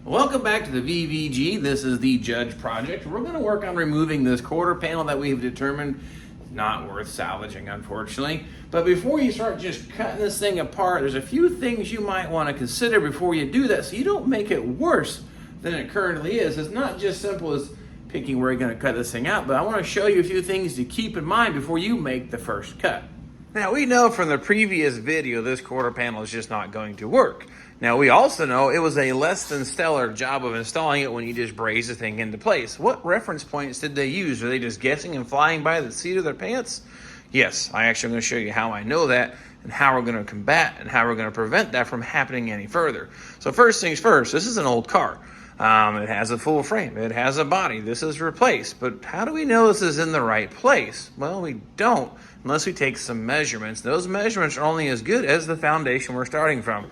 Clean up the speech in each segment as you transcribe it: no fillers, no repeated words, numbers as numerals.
Welcome back to the VVG. This is the Judge project. We're going to work on removing this quarter panel that we've determined not worth salvaging, unfortunately. But before you start just cutting this thing apart, there's a few things you might want to consider before you do that so you don't make it worse than it currently is. It's not just simple as picking where you're going to cut this thing out, but I want to show you a few things to keep in mind before you make the first cut. Now, we know from the previous video this quarter panel is just not going to work. Now, we also know it was a less than stellar job of installing it when you just braze the thing into place. What reference points did they use? Are they just guessing and flying by the seat of their pants? Yes, I actually am going to show you how I know that and how we're going to combat and how we're going to prevent that from happening any further. So first things first, this is an old car. It has a full frame. It has a body. This is replaced. But how do we know this is in the right place? Well, we don't unless we take some measurements. Those measurements are only as good as the foundation we're starting from.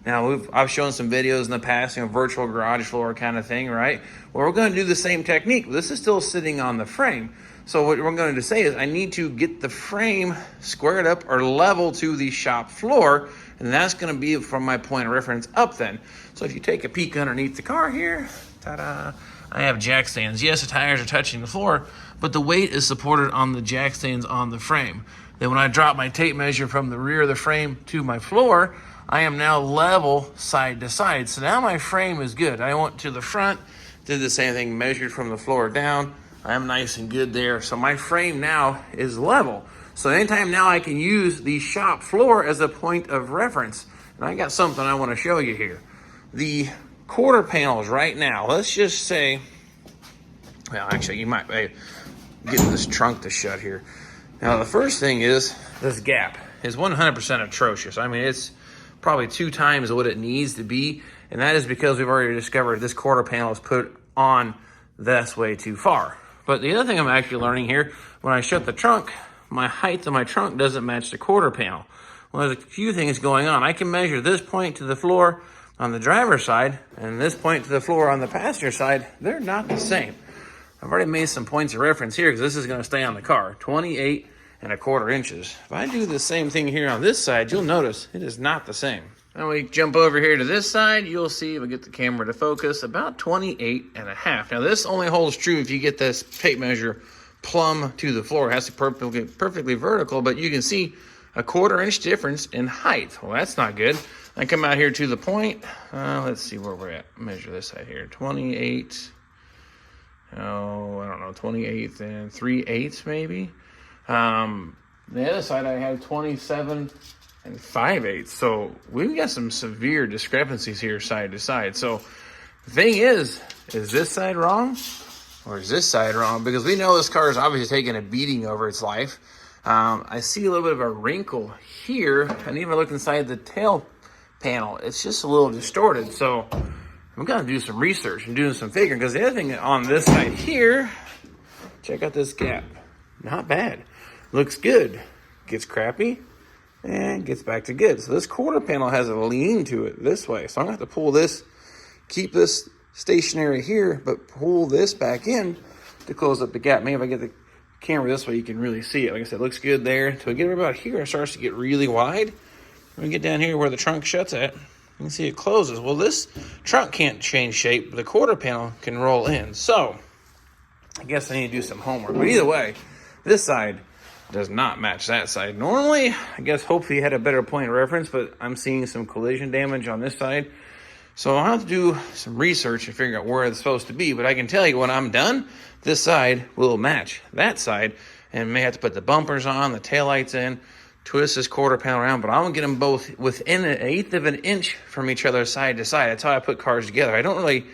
Now, I've shown some videos in the past, virtual garage floor kind of thing, right? Well, we're going to do the same technique. This is still sitting on the frame. So what we're going to say is I need to get the frame squared up or level to the shop floor, and that's going to be from my point of reference up then. So if you take a peek underneath the car here, ta-da, I have jack stands. Yes, the tires are touching the floor, but the weight is supported on the jack stands on the frame. Then when I drop my tape measure from the rear of the frame to my floor, I am now level side to side. So now my frame is good. I went to the front, did the same thing, measured from the floor down. I'm nice and good there. So my frame now is level. So anytime now I can use the shop floor as a point of reference. And I got something I want to show you here. The quarter panels right now, let's just say, well, actually you might get this trunk to shut here. Now the first thing is this gap is 100% atrocious. I mean, it's probably 2 times what it needs to be, and that is because we've already discovered this quarter panel is put on this way too far. But the other thing I'm actually learning here, when I shut the trunk, my height of my trunk doesn't match the quarter panel. Well, there's a few things going on. I can measure this point to the floor on the driver's side and this point to the floor on the passenger side. They're not the same. I've already made some points of reference here because this is going to stay on the car, 28¼ inches. If I do the same thing here on this side, you'll notice it is not the same. Now we jump over here to this side, you'll see, if we get the camera to focus, about 28½. Now this only holds true if you get this tape measure plumb to the floor. It has to be perfectly vertical, but you can see a 1/4 inch difference in height. Well, that's not good. I come out here to the point. Let's see where we're at. Measure this side here. 28. Oh, I don't know. 28 3/8 maybe. The other side I have 27 5/8. So we've got some severe discrepancies here side to side. So the thing is this side wrong or is this side wrong? Because we know this car is obviously taking a beating over its life. I see a little bit of a wrinkle here, and even look inside the tail panel, it's just a little distorted. So I'm gonna do some research and doing some figuring, because the other thing on this side here, check out this gap. Not bad. Looks good. Gets crappy and gets back to good. So this quarter panel has a lean to it this way. So I'm gonna have to pull this, keep this stationary here, but pull this back in to close up the gap. Maybe if I get the camera this way, you can really see it. Like I said, it looks good there. Until we get about here, it starts to get really wide. When we get down here where the trunk shuts at, you can see it closes. Well, this trunk can't change shape, but the quarter panel can roll in. So I guess I need to do some homework. But either way, this side does not match that side. Normally, I guess hopefully you had a better point of reference, but I'm seeing some collision damage on this side. So I'll have to do some research and figure out where it's supposed to be. But I can tell you when I'm done, this side will match that side, and may have to put the bumpers on, the taillights in, twist this quarter panel around, but I'm gonna get them both within 1/8 of an inch from each other side to side. That's how I put cars together. I don't really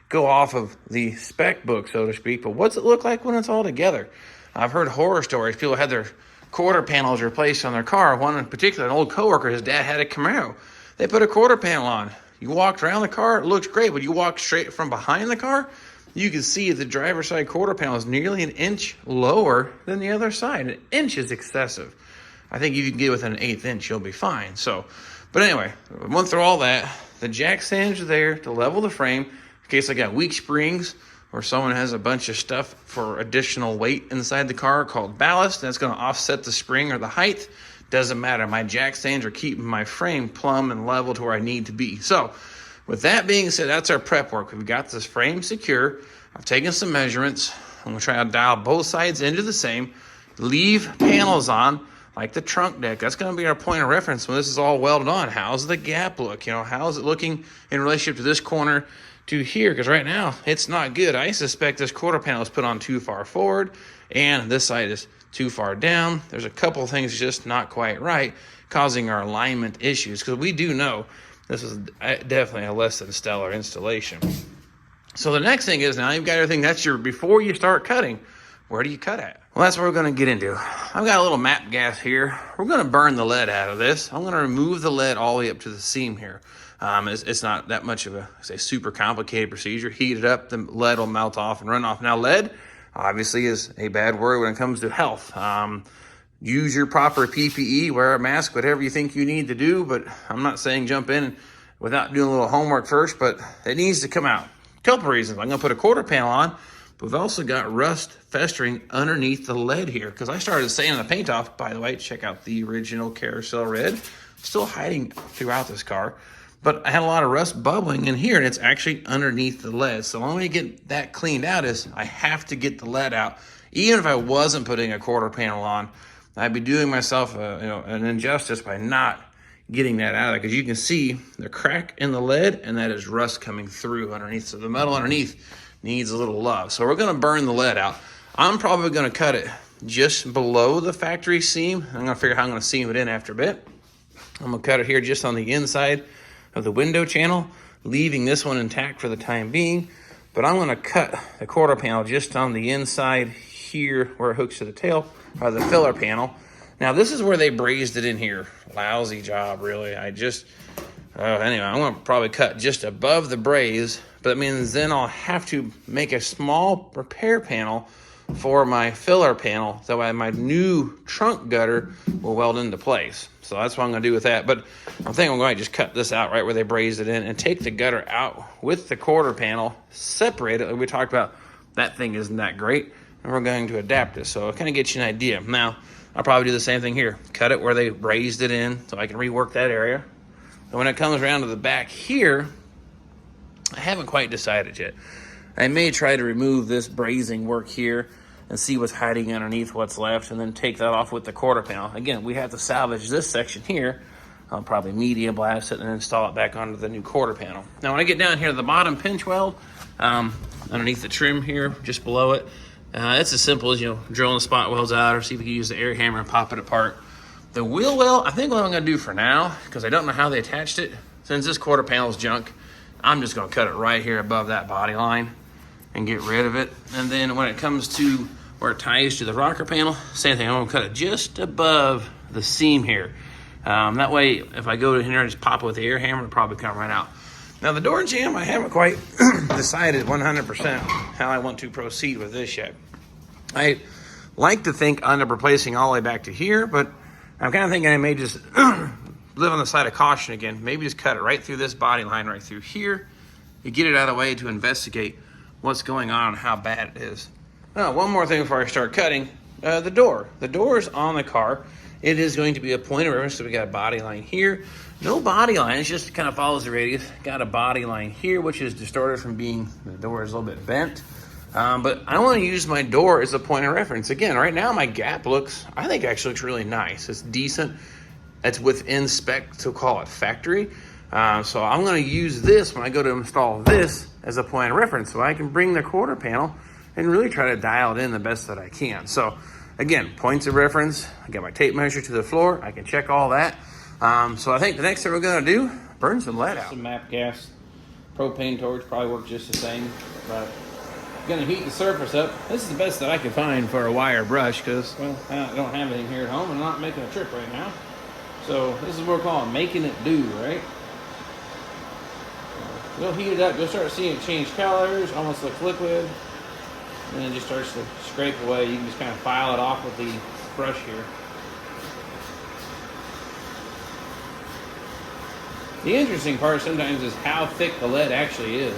go off of the spec book, so to speak, but what's it look like when it's all together? I've heard horror stories. People had their quarter panels replaced on their car. One in particular, an old coworker, his dad had a Camaro. They put a quarter panel on. You walked around the car, it looks great, but you walk straight from behind the car, you can see the driver's side quarter panel is nearly 1 inch lower than the other side. 1 inch is excessive. I think if you can get within 1/8 inch, you'll be fine. So, but anyway, I went through all that. The jack stands are there to level the frame in case I got weak springs or someone has a bunch of stuff for additional weight inside the car called ballast. That's going to offset the spring or the height. Doesn't matter. My jack stands are keeping my frame plumb and level to where I need to be. So with that being said, that's our prep work. We've got this frame secure. I've taken some measurements. I'm going to try to dial both sides into the same. Leave panels on, like the trunk deck. That's going to be our point of reference when this is all welded on. How's the gap look? You know, how's it looking in relationship to this corner to here? Because right now, it's not good. I suspect this quarter panel is put on too far forward, and this side is too far down. There's a couple of things just not quite right, causing our alignment issues, because we do know this is definitely a less than stellar installation. So the next thing is, now you've got everything. That's your, before you start cutting, where do you cut at? Well, that's what we're going to get into. I've got a little map gas here. We're going to burn the lead out of this. I'm going to remove the lead all the way up to the seam here. It's not that much of a, say, super complicated procedure. Heat it up, the lead will melt off and run off. Now, lead obviously is a bad word when it comes to health. Use your proper PPE, wear a mask, whatever you think you need to do, but I'm not saying jump in without doing a little homework first, but it needs to come out. A couple reasons. I'm going to put a quarter panel on, but we've also got rust festering underneath the lead here, because I started sanding the paint off. By the way, check out the original carousel red. Still hiding throughout this car, but I had a lot of rust bubbling in here, and it's actually underneath the lead. So the only way to get that cleaned out is I have to get the lead out. Even if I wasn't putting a quarter panel on, I'd be doing myself an injustice by not getting that out of there, because you can see the crack in the lead, and that is rust coming through underneath. So the metal underneath needs a little love. So we're going to burn the lead out. I'm probably going to cut it just below the factory seam. I'm going to figure out how I'm going to seam it in after a bit. I'm going to cut it here just on the inside of the window channel, leaving this one intact for the time being. But I'm going to cut the quarter panel just on the inside here where it hooks to the tail, or the filler panel. Now, this is where they brazed it in here. Lousy job, really. Anyway, I'm going to probably cut just above the braze, but that means then I'll have to make a small repair panel for my filler panel, so my new trunk gutter will weld into place. So that's what I'm going to do with that. But I'm thinking I'm going to just cut this out right where they brazed it in and take the gutter out with the quarter panel, separate it. Like we talked about, that thing isn't that great, and we're going to adapt it. So it kind of gets you an idea. Now, I'll probably do the same thing here. Cut it where they brazed it in so I can rework that area. And when it comes around to the back here, I haven't quite decided yet. I may try to remove this brazing work here and see what's hiding underneath what's left, and then take that off with the quarter panel. Again, we have to salvage this section here. I'll probably media blast it and install it back onto the new quarter panel. Now, when I get down here to the bottom pinch weld, underneath the trim here, just below it, it's as simple as, drilling the spot welds out, or see if we can use the air hammer and pop it apart. The wheel well, I think what I'm going to do for now, because I don't know how they attached it, since this quarter panel is junk, I'm just going to cut it right here above that body line and get rid of it. And then when it comes to where it ties to the rocker panel, same thing. I'm going to cut it just above the seam here. That way, if I go to here and just pop it with the air hammer, it'll probably come right out. Now, the door jamb, I haven't quite decided 100% how I want to proceed with this yet. I like to think I end up replacing all the way back to here, but I'm kind of thinking I may just live on the side of caution again. Maybe just cut it right through this body line right through here. You get it out of the way to investigate what's going on and how bad it is. Now, one more thing before I start cutting. The door. The door is on the car. It is going to be a point of reference. So we got a body line here. No body line. It just kind of follows the radius. Got a body line here, which is distorted from being, the door is a little bit bent. But I want to use my door as a point of reference. Again, right now my gap I think actually looks really nice. It's decent. It's within spec, to call it factory. So I'm going to use this when I go to install this as a point of reference, so I can bring the quarter panel and really try to dial it in the best that I can. So again, points of reference. I got my tape measure to the floor. I can check all that. So I think the next thing we're going to do, burn some lead out. Some MAP gas, propane torch probably work just the same, but I'm going to heat the surface up. This is the best that I can find for a wire brush, because, well, I don't have anything here at home. I'm not making a trip right now. So this is what we're calling making it do, right? You'll heat it up. You'll start seeing it change colors, almost like liquid. And then it just starts to scrape away. You can just kind of file it off with the brush here. The interesting part sometimes is how thick the lead actually is.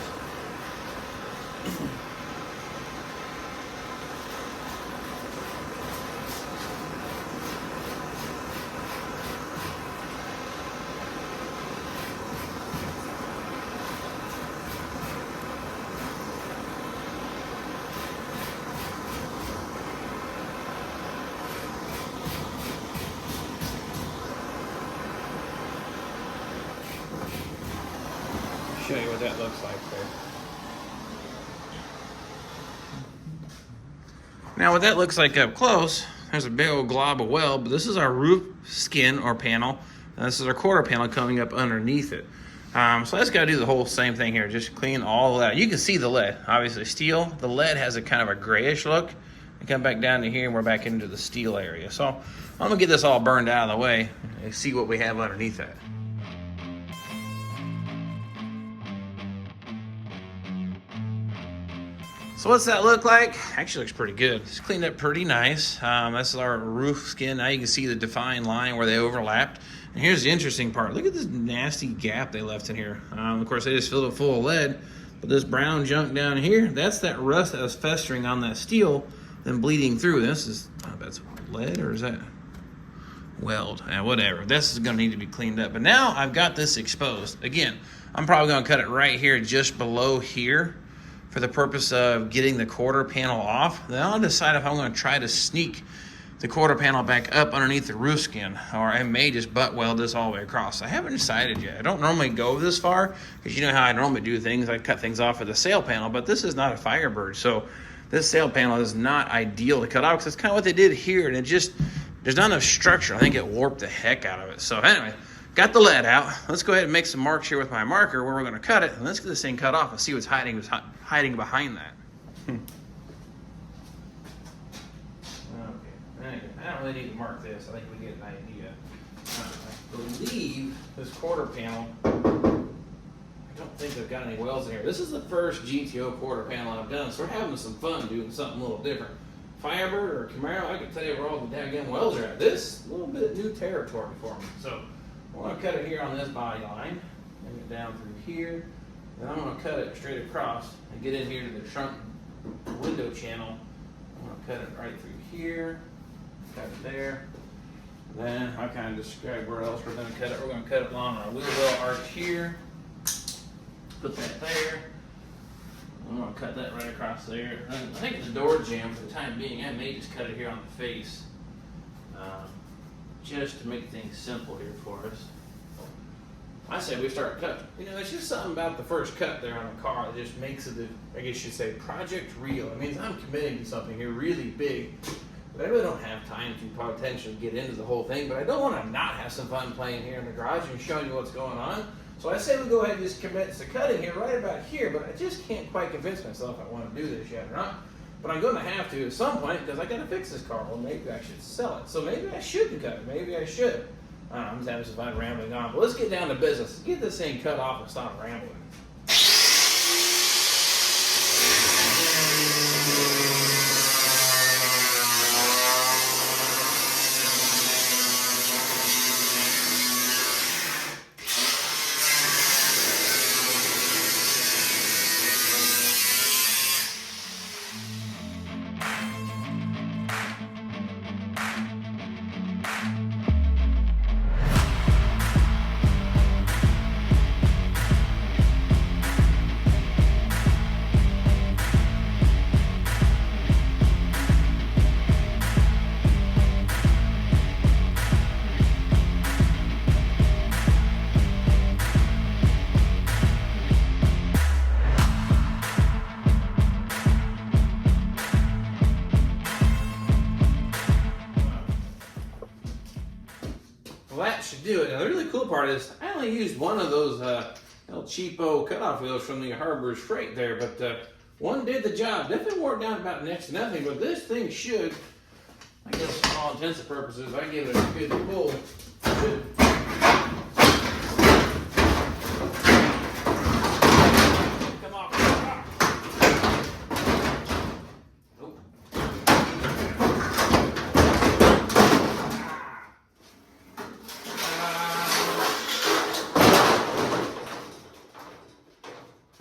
that looks like there. Now what that looks like up close, there's a big old glob of weld, but this is our roof skin or panel. And this is our quarter panel coming up underneath it. So that's got to do the whole same thing here, just clean all of that. You can see the lead, obviously steel. The lead has a kind of a grayish look. And come back down to here and we're back into the steel area. So I'm gonna get this all burned out of the way and see what we have underneath that. So what's that look like? Actually looks pretty good. It's cleaned up pretty nice. This is our roof skin. Now you can see the defined line where they overlapped. And here's the interesting part. Look at this nasty gap they left in here. Of course, they just filled it full of lead. But this brown junk down here, that's that rust that was festering on that steel, then bleeding through. This is, that's lead or is that weld? Whatever. This is going to need to be cleaned up. But now I've got this exposed. Again, I'm probably going to cut it right here, just below here, for the purpose of getting the quarter panel off. Then I'll decide if I'm going to try to sneak the quarter panel back up underneath the roof skin, or I may just butt weld this all the way across. I haven't decided yet. I don't normally go this far, because you know how I normally do things. I cut things off with a sail panel, but this is not a Firebird, so this sail panel is not ideal to cut off, because that's kind of what they did here, and it just, there's not enough structure. I think it warped the heck out of it. So anyway, got the lead out. Let's go ahead and make some marks here with my marker where we're going to cut it, and let's get this thing cut off and see what's hiding behind that. Okay, I don't really need to mark this. I think we get an idea. I believe this quarter panel, I don't think they've got any welds in here. This is the first GTO quarter panel I've done, so we're having some fun doing something a little different. Firebird or Camaro, I can tell you where all the damn welds are at. This is a little bit new territory for me. So I'm going to cut it here on this body line, bring it down through here. Then I'm going to cut it straight across and get in here to the trunk window channel. I'm going to cut it right through here, cut it there. Then I kind of describe where else we're going to cut it. We're going to cut it along our wheel well arch here. Put that there. I'm going to cut that right across there. I think the door jamb for the time being. I may just cut it here on the face, just to make things simple here for us. I say we start cutting. You know, it's just something about the first cut there on a car that just makes it, I guess you'd say, project real. It means I'm committing to something here really big, but I really don't have time to potentially get into the whole thing, but I don't want to not have some fun playing here in the garage and showing you what's going on. So I say we go ahead and just commit to cutting here right about here, but I just can't quite convince myself I want to do this yet or not. But I'm going to have to at some point, because I got to fix this car. Well, maybe I should sell it. So maybe I shouldn't cut it. Maybe I should. I'm just having some fun rambling on. But let's get down to business. Let's get this thing cut off and stop rambling. Well, that should do it. Now, the really cool part is I only used one of those little cheapo cutoff wheels from the Harbor's Freight there, but one did the job. Definitely wore it down about next to nothing, but this thing should, I guess for all intents and purposes, if I give it a good pull, should come off the top. Nope.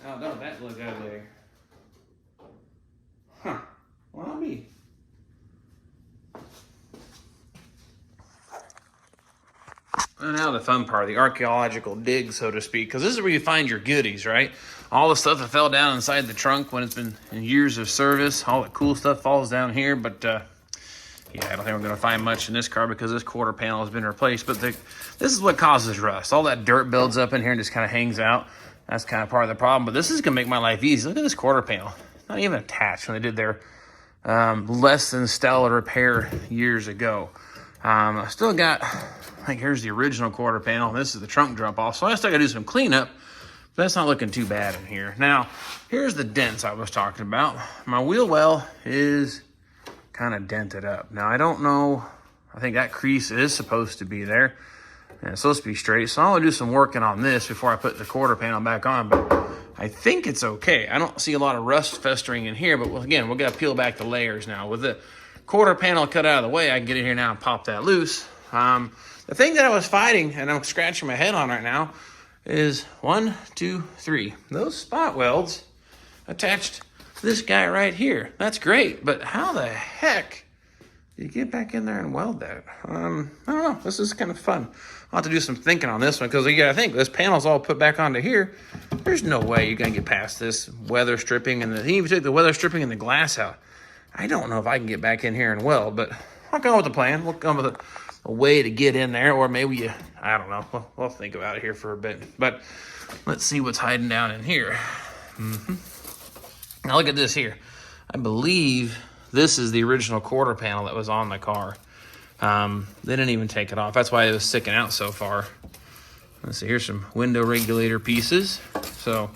Oh, don't that look ugly? Huh. Well, I'll be. And now the fun part, the archaeological dig, so to speak, because this is where you find your goodies, right? All the stuff that fell down inside the trunk when it's been in years of service, all the cool stuff falls down here, but yeah, I don't think we're going to find much in this car because this quarter panel has been replaced, but this is what causes rust. All that dirt builds up in here and just kind of hangs out. That's kind of part of the problem, but this is gonna make my life easy. Look at this quarter panel. It's not even attached when they did their less than stellar repair years ago. I still got, I think here's the original quarter panel. This is the trunk drop off. So I still gotta do some cleanup, but that's not looking too bad in here. Now, here's the dents I was talking about. My wheel well is kind of dented up. Now, I don't know, I think that crease is supposed to be there. And it's supposed to be straight. So I'm gonna do some working on this before I put the quarter panel back on, but I think it's okay. I don't see a lot of rust festering in here, but again, we're gonna peel back the layers now. With the quarter panel cut out of the way, I can get in here now and pop that loose. The thing that I was fighting, and I'm scratching my head on right now, is 1, 2, 3. Those spot welds attached to this guy right here. That's great, but how the heck do you get back in there and weld that? I don't know. This is kind of fun. I'll have to do some thinking on this one, because you gotta think, this panel's all put back onto here. There's no way you're gonna get past this weather stripping, and he even took the weather stripping and the glass out. I don't know if I can get back in here and weld, but I'll come with a plan. We'll come with a way to get in there, or maybe I don't know. We'll think about it here for a bit. But let's see what's hiding down in here. Now look at this here. I believe this is the original quarter panel that was on the car. They didn't even take it off. That's why it was sticking out so far. Let's see, here's some window regulator pieces. So,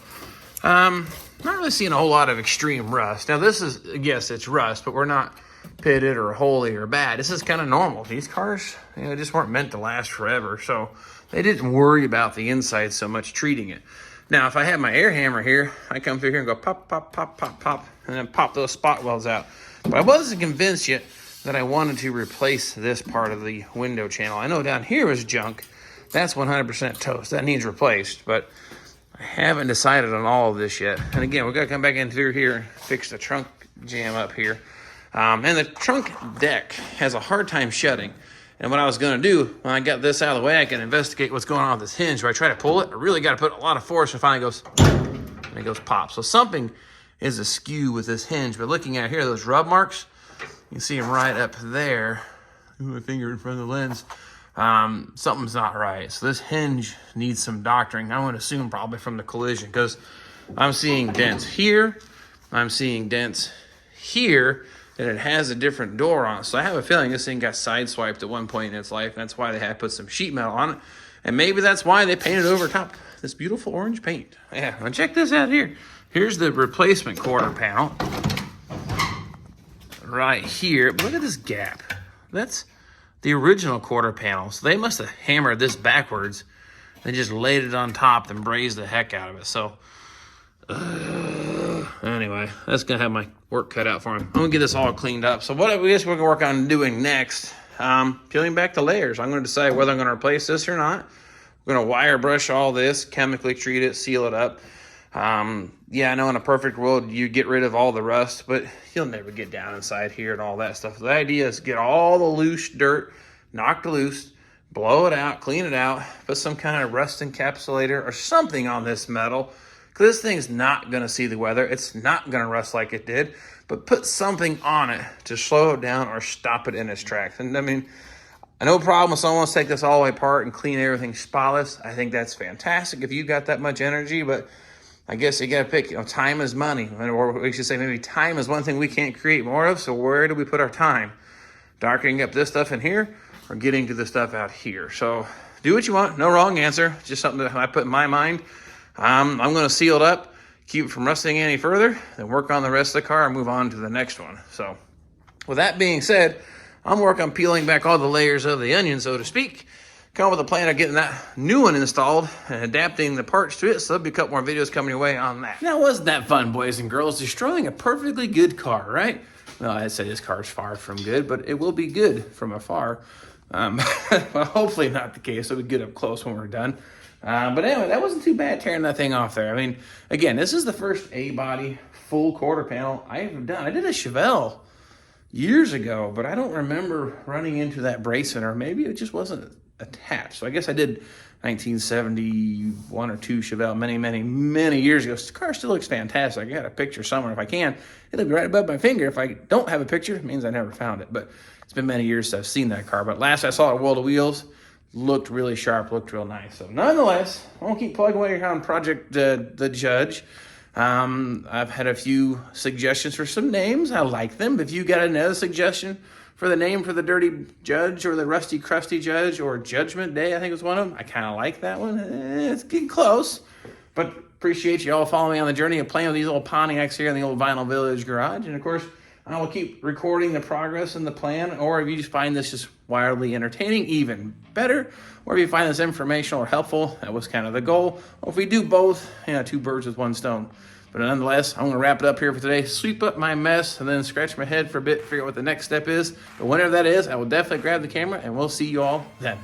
not really seeing a whole lot of extreme rust. Now this is, yes, it's rust, but we're not pitted or holy or bad. This is kind of normal. These cars, just weren't meant to last forever. So they didn't worry about the inside so much treating it. Now, if I had my air hammer here, I come through here and go pop, pop, pop, pop, pop, and then pop those spot welds out. But I wasn't convinced yet that I wanted to replace this part of the window channel. I know down here is junk. That's 100% toast. That needs replaced, but I haven't decided on all of this yet. And again, we've got to come back in through here and fix the trunk jam up here. And the trunk deck has a hard time shutting. And what I was going to do, when I got this out of the way, I can investigate what's going on with this hinge. Where I try to pull it, I really got to put a lot of force, and finally goes, and it goes pop. So something is askew with this hinge. But looking at here, those rub marks, you can see them right up there. My finger in front of the lens. Something's not right. So this hinge needs some doctoring. I would assume probably from the collision, because I'm seeing dents here. I'm seeing dents here. And it has a different door on it. So I have a feeling this thing got sideswiped at one point in its life. And that's why they had to put some sheet metal on it. And maybe that's why they painted over top this beautiful orange paint. Yeah, now check this out here. Here's the replacement quarter panel. Right here. But look at this gap. That's the original quarter panel. So they must have hammered this backwards and just laid it on top and brazed the heck out of it. So, anyway, that's going to have my work cut out for him. I'm going to get this all cleaned up. So what I guess we're going to work on doing next, peeling back the layers. I'm going to decide whether I'm going to replace this or not. We're going to wire brush all this, chemically treat it, seal it up. Yeah, I know in a perfect world you get rid of all the rust, but you'll never get down inside here and all that stuff. The idea is get all the loose dirt knocked loose, blow it out, clean it out, put some kind of rust encapsulator or something on this metal. Because this thing's not going to see the weather. It's not going to rust like it did. But put something on it to slow it down or stop it in its tracks. And I mean, no problem if someone wants to take this all the way apart and clean everything spotless. I think that's fantastic if you've got that much energy. But I guess you got to pick, time is money. Or we should say maybe time is one thing we can't create more of. So where do we put our time? Darkening up this stuff in here or getting to the stuff out here? So do what you want. No wrong answer. Just something that I put in my mind. I'm going to seal it up, keep it from rusting any further, then work on the rest of the car and move on to the next one. So with that being said, I'm working on peeling back all the layers of the onion, so to speak. Come up with a plan of getting that new one installed and adapting the parts to it. So there'll be a couple more videos coming your way on that. Now, wasn't that fun, boys and girls? Destroying a perfectly good car, right? Well, I'd say this car's far from good, but it will be good from afar. Well, hopefully not the case. It'll be good up close when we're done. But anyway, that wasn't too bad tearing that thing off there. I mean, again, this is the first A-body full quarter panel I have done. I did a Chevelle years ago, but I don't remember running into that bracing, or maybe it just wasn't attached. So I guess I did 1971 or 2 Chevelle many years ago. The car still looks fantastic. I got a picture somewhere if I can. It'll be right above my finger. If I don't have a picture, it means I never found it. But it's been many years since I've seen that car. But last I saw it at World of Wheels, looked really sharp, looked real nice. So nonetheless, I won't keep plugging away here on Project the Judge. I've had a few suggestions for some names. I like them. If you got another suggestion for the name for the Dirty Judge or the Rusty Crusty Judge or Judgment Day, I think was one of them. I kind of like that one. It's getting close, but appreciate you all following me on the journey of playing with these old Pontiacs here in the old Vinyl Village garage. And of course, I will keep recording the progress and the plan, or if you just find this just wildly entertaining, even better, or if you find this informational or helpful, that was kind of the goal. Or if we do both, two birds with one stone. But nonetheless, I'm going to wrap it up here for today, sweep up my mess, and then scratch my head for a bit, figure out what the next step is. But whenever that is, I will definitely grab the camera, and we'll see you all then.